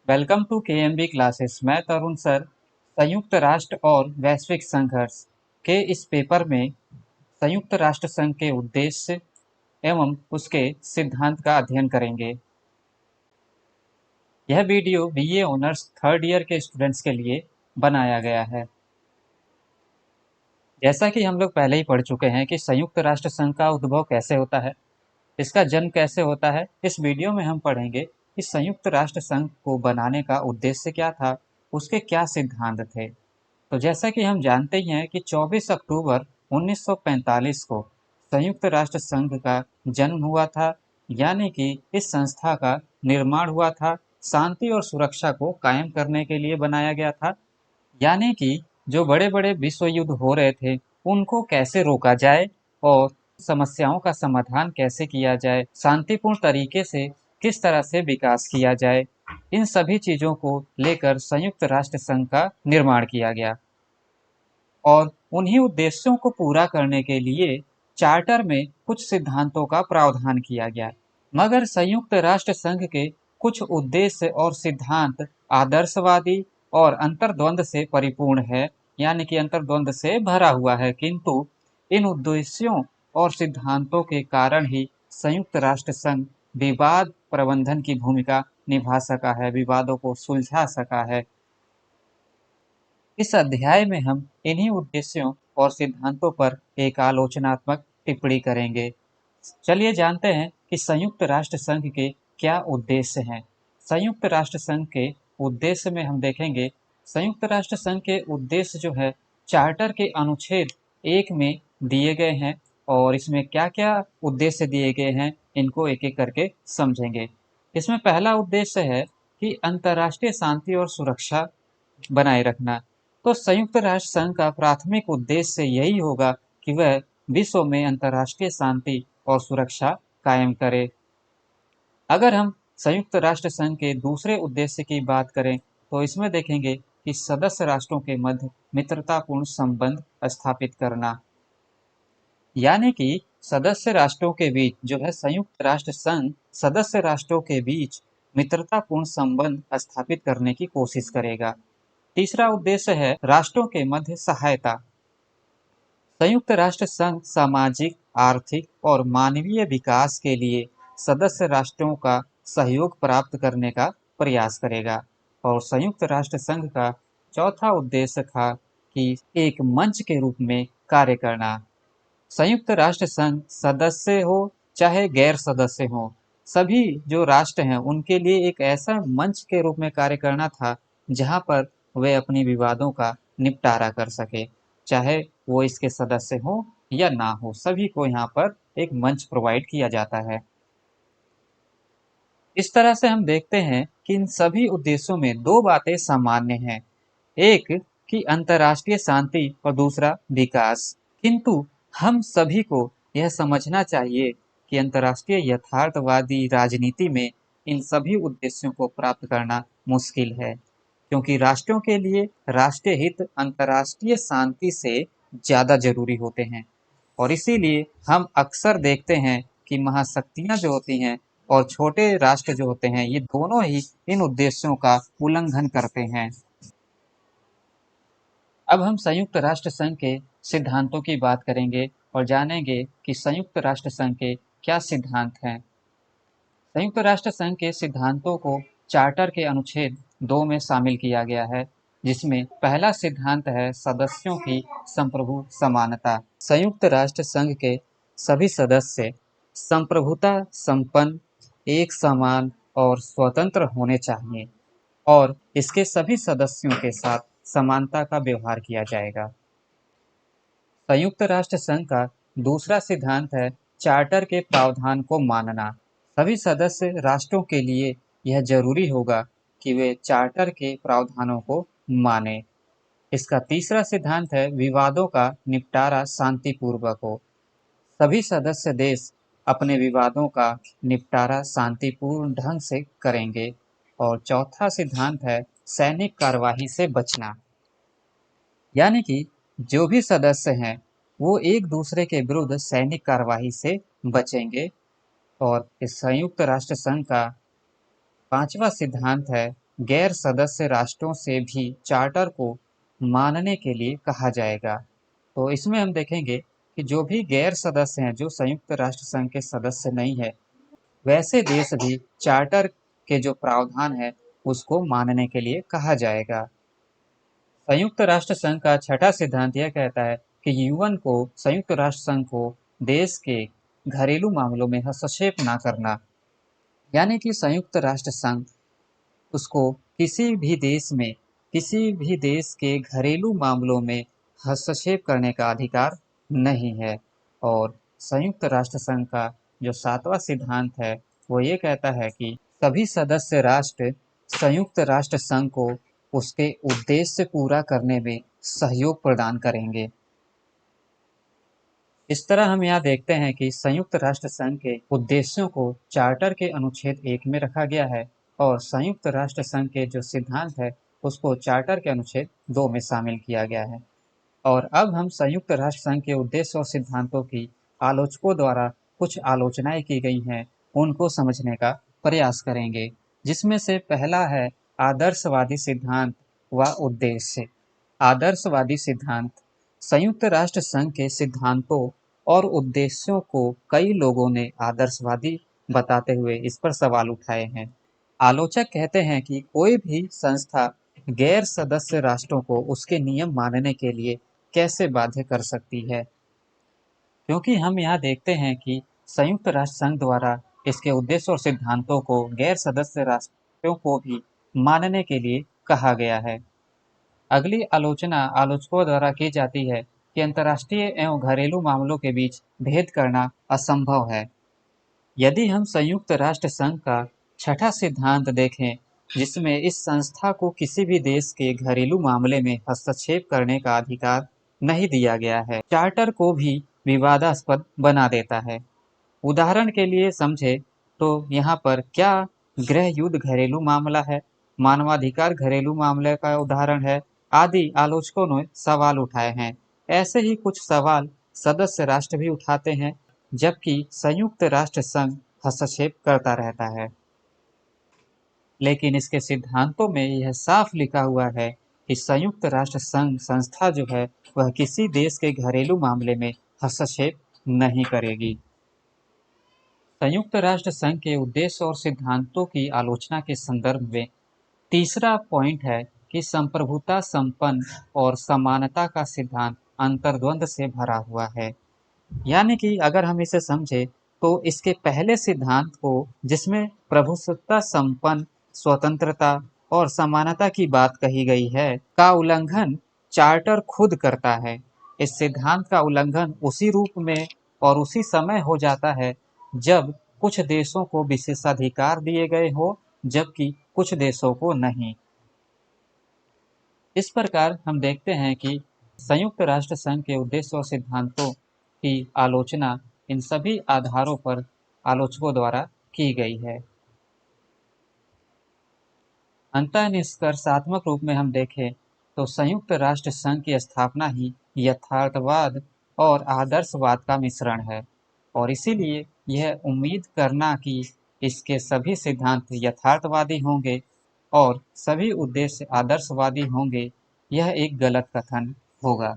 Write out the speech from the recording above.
Welcome to KMB classes. मैं तरुण sir संयुक्त राष्ट्र और वैश्विक संघर्ष के इस पेपर में संयुक्त राष्ट्र संघ के उद्देश्य एवं उसके सिद्धांत का अध्ययन करेंगे। यह video BA honours third year के स्टूडेंट्स के लिए बनाया गया है। जैसा कि हम लोग पहले ही पढ़ चुके हैं कि संयुक्त राष्ट्र संघ का उद्भव कैसे होता है, इसका जन्म कैसे होता है। इस वीडियो में हम पढ़ेंगे कि संयुक्त राष्ट्र संघ को बनाने का उद्देश्य क्या था, उसके क्या सिद्धांत थे। तो जैसा कि हम जानते ही हैं कि 24 अक्टूबर 1945 को संयुक्त राष्ट्र संघ का जन्म हुआ था, यानी कि इस संस्था का निर्माण हुआ था, शांति और सुरक्षा को कायम करने के लिए बनाया गया था। यानी कि जो बड़े बड़े विश्व युद्ध हो रहे थे उनको कैसे रोका जाए और समस्याओं का समाधान कैसे किया जाए, शांतिपूर्ण तरीके से किस तरह से विकास किया जाए, इन सभी चीजों को लेकर संयुक्त राष्ट्र संघ का निर्माण किया गया। और उन्हीं उद्देश्यों को पूरा करने के लिए चार्टर में कुछ सिद्धांतों का प्रावधान किया गया। मगर संयुक्त राष्ट्र संघ के कुछ उद्देश्य और सिद्धांत आदर्शवादी और अंतर्द्वंद से परिपूर्ण है, यानी कि अंतर्द्वंद से भरा हुआ है। किंतु इन उद्देश्यों और सिद्धांतों के कारण ही संयुक्त राष्ट्र संघ विवाद प्रबंधन की भूमिका निभा सका है, विवादों को सुलझा सका है। इस अध्याय में हम इन्हीं उद्देश्यों और सिद्धांतों पर एक आलोचनात्मक टिप्पणी करेंगे। चलिए जानते हैं कि संयुक्त राष्ट्र संघ के क्या उद्देश्य हैं। संयुक्त राष्ट्र संघ के उद्देश्य में हम देखेंगे, संयुक्त राष्ट्र संघ के उद्देश्य जो है चार्टर के अनुच्छेद 1 में दिए गए हैं। और इसमें क्या क्या उद्देश्य दिए गए हैं इनको एक एक करके समझेंगे। इसमें पहला उद्देश्य है कि अंतर्राष्ट्रीय शांति और सुरक्षा बनाए रखना। तो संयुक्त राष्ट्र संघ का प्राथमिक उद्देश्य यही होगा कि वह विश्व में अंतर्राष्ट्रीय शांति और सुरक्षा कायम करे। अगर हम संयुक्त राष्ट्र संघ के दूसरे उद्देश्य की बात करें तो इसमें देखेंगे कि सदस्य राष्ट्रों के मध्य मित्रतापूर्ण संबंध स्थापित करना, यानी कि सदस्य राष्ट्रों के बीच जो है संयुक्त राष्ट्र संघ सदस्य राष्ट्रों के बीच मित्रतापूर्ण संबंध स्थापित करने की कोशिश करेगा। तीसरा उद्देश्य है राष्ट्रों के मध्य सहायता। संयुक्त राष्ट्र संघ सामाजिक, आर्थिक और मानवीय विकास के लिए सदस्य राष्ट्रों का सहयोग प्राप्त करने का प्रयास करेगा। और संयुक्त राष्ट्र संघ का चौथा उद्देश्य था कि एक मंच के रूप में कार्य करना। संयुक्त राष्ट्र संघ सदस्य हो चाहे गैर सदस्य हो, सभी जो राष्ट्र हैं उनके लिए एक ऐसा मंच के रूप में कार्य करना था जहां पर वे अपनी विवादों का निपटारा कर सके, चाहे वो इसके सदस्य हो या ना हो, सभी को यहाँ पर एक मंच प्रोवाइड किया जाता है। इस तरह से हम देखते हैं कि इन सभी उद्देश्यों में दो बातें सामान्य हैं, एक कि अंतर्राष्ट्रीय शांति और दूसरा विकास। किंतु हम सभी को यह समझना चाहिए कि अंतर्राष्ट्रीय यथार्थवादी राजनीति में इन सभी उद्देश्यों को प्राप्त करना मुश्किल है, क्योंकि राष्ट्रों के लिए राष्ट्रीय हित अंतर्राष्ट्रीय शांति से ज्यादा जरूरी होते हैं। और इसीलिए हम अक्सर देखते हैं कि महाशक्तियां जो होती हैं और छोटे राष्ट्र जो होते हैं, ये दोनों ही इन उद्देश्यों का उल्लंघन करते हैं। अब हम संयुक्त राष्ट्र संघ के सिद्धांतों की बात करेंगे और जानेंगे कि संयुक्त राष्ट्र संघ के क्या सिद्धांत हैं। संयुक्त राष्ट्र संघ के सिद्धांतों को चार्टर के अनुच्छेद 2 में शामिल किया गया है, जिसमें पहला सिद्धांत है सदस्यों की संप्रभु समानता। संयुक्त राष्ट्र संघ के सभी सदस्य संप्रभुता संपन्न, एक समान और स्वतंत्र होने चाहिए और इसके सभी सदस्यों के साथ समानता का व्यवहार किया जाएगा। संयुक्त राष्ट्र संघ का दूसरा सिद्धांत है चार्टर के प्रावधान को मानना। सभी सदस्य राष्ट्रों के लिए यह जरूरी होगा कि वे चार्टर के प्रावधानों को माने। इसका तीसरा सिद्धांत है विवादों का निपटारा शांतिपूर्वक हो। सभी सदस्य देश अपने विवादों का निपटारा शांतिपूर्ण ढंग से करेंगे। और चौथा सिद्धांत है सैनिक कार्यवाही से बचना, यानी कि जो भी सदस्य हैं वो एक दूसरे के विरुद्ध सैनिक कार्यवाही से बचेंगे। और इस संयुक्त राष्ट्र संघ का पांचवा सिद्धांत है गैर सदस्य राष्ट्रों से भी चार्टर को मानने के लिए कहा जाएगा। तो इसमें हम देखेंगे कि जो भी गैर सदस्य हैं, जो संयुक्त राष्ट्र संघ के सदस्य नहीं है, वैसे देश भी चार्टर के जो प्रावधान है उसको मानने के लिए कहा जाएगा। संयुक्त राष्ट्र संघ का छठा सिद्धांत यह कहता है कि यूएन को, संयुक्त राष्ट्र संघ को, देश के घरेलू मामलों में हस्तक्षेप न करना, यानी कि संयुक्त राष्ट्र संघ उसको किसी भी देश के घरेलू मामलों में हस्तक्षेप करने का अधिकार नहीं है। और संयुक्त राष्ट्र संघ का जो सातवां सिद्धांत है वो ये कहता है कि सभी सदस्य राष्ट्र संयुक्त राष्ट्र संघ को उसके उद्देश्य पूरा करने में सहयोग प्रदान करेंगे। इस तरह हम यहाँ देखते हैं कि संयुक्त राष्ट्र संघ के उद्देश्यों को चार्टर के अनुच्छेद 1 में रखा गया है और संयुक्त राष्ट्र संघ के जो सिद्धांत है उसको चार्टर के अनुच्छेद 2 में शामिल किया गया है। और अब हम संयुक्त राष्ट्र संघ के उद्देश्य और सिद्धांतों की आलोचकों द्वारा कुछ आलोचनाएं की गई हैं, उनको समझने का प्रयास करेंगे, जिसमें से पहला है आदर्शवादी सिद्धांत व उद्देश्य। आदर्शवादी सिद्धांत संयुक्त राष्ट्र संघ के सिद्धांतों और उद्देश्यों को कई लोगों ने आदर्शवादी बताते हुए इस पर सवाल उठाए हैं। आलोचक कहते हैं कि कोई भी संस्था गैर सदस्य राष्ट्रों को उसके नियम मानने के लिए कैसे बाध्य कर सकती है, क्योंकि हम यहाँ देखते हैं कि संयुक्त राष्ट्र संघ द्वारा इसके उद्देश्य और सिद्धांतों को गैर सदस्य राष्ट्रों को भी मानने के लिए कहा गया है। अगली आलोचना आलोचकों द्वारा की जाती है कि अंतर्राष्ट्रीय एवं घरेलू मामलों के बीच भेद करना असंभव है। यदि हम संयुक्त राष्ट्र संघ का छठा सिद्धांत देखें, जिसमें इस संस्था को किसी भी देश के घरेलू मामले में हस्तक्षेप करने का अधिकार नहीं दिया गया है, चार्टर को भी विवादास्पद बना देता है। उदाहरण के लिए समझे तो यहाँ पर क्या गृह युद्ध घरेलू मामला है, मानवाधिकार घरेलू मामले का उदाहरण है, आदि आलोचकों ने सवाल उठाए हैं। ऐसे ही कुछ सवाल सदस्य राष्ट्र भी उठाते हैं, जबकि संयुक्त राष्ट्र संघ हस्तक्षेप करता रहता है। लेकिन इसके सिद्धांतों में यह साफ लिखा हुआ है कि संयुक्त राष्ट्र संघ संस्था जो है वह किसी देश के घरेलू मामले में हस्तक्षेप नहीं करेगी। संयुक्त राष्ट्र संघ के उद्देश्य और सिद्धांतों की आलोचना के संदर्भ में तीसरा पॉइंट है कि संप्रभुता संपन्न और समानता का सिद्धांत अंतर्द्वंद से भरा हुआ है। यानी कि अगर हम इसे समझे तो इसके पहले सिद्धांत को, जिसमें प्रभुसत्ता संपन्न, स्वतंत्रता और समानता की बात कही गई है, का उल्लंघन चार्टर खुद करता है। इस सिद्धांत का उल्लंघन उसी रूप में और उसी समय हो जाता है जब कुछ देशों को विशेषाधिकार दिए गए हो, जबकि कुछ देशों को नहीं। इस प्रकार हम देखते हैं कि संयुक्त राष्ट्र संघ के उद्देश्य और सिद्धांतों की आलोचना इन सभी आधारों पर आलोचकों द्वारा की गई है। अंतः निष्कर्षात्मक रूप में हम देखें तो संयुक्त राष्ट्र संघ की स्थापना ही यथार्थवाद और आदर्शवाद का मिश्रण है, और इसीलिए यह उम्मीद करना कि इसके सभी सिद्धांत यथार्थवादी होंगे और सभी उद्देश्य आदर्शवादी होंगे, यह एक गलत कथन होगा।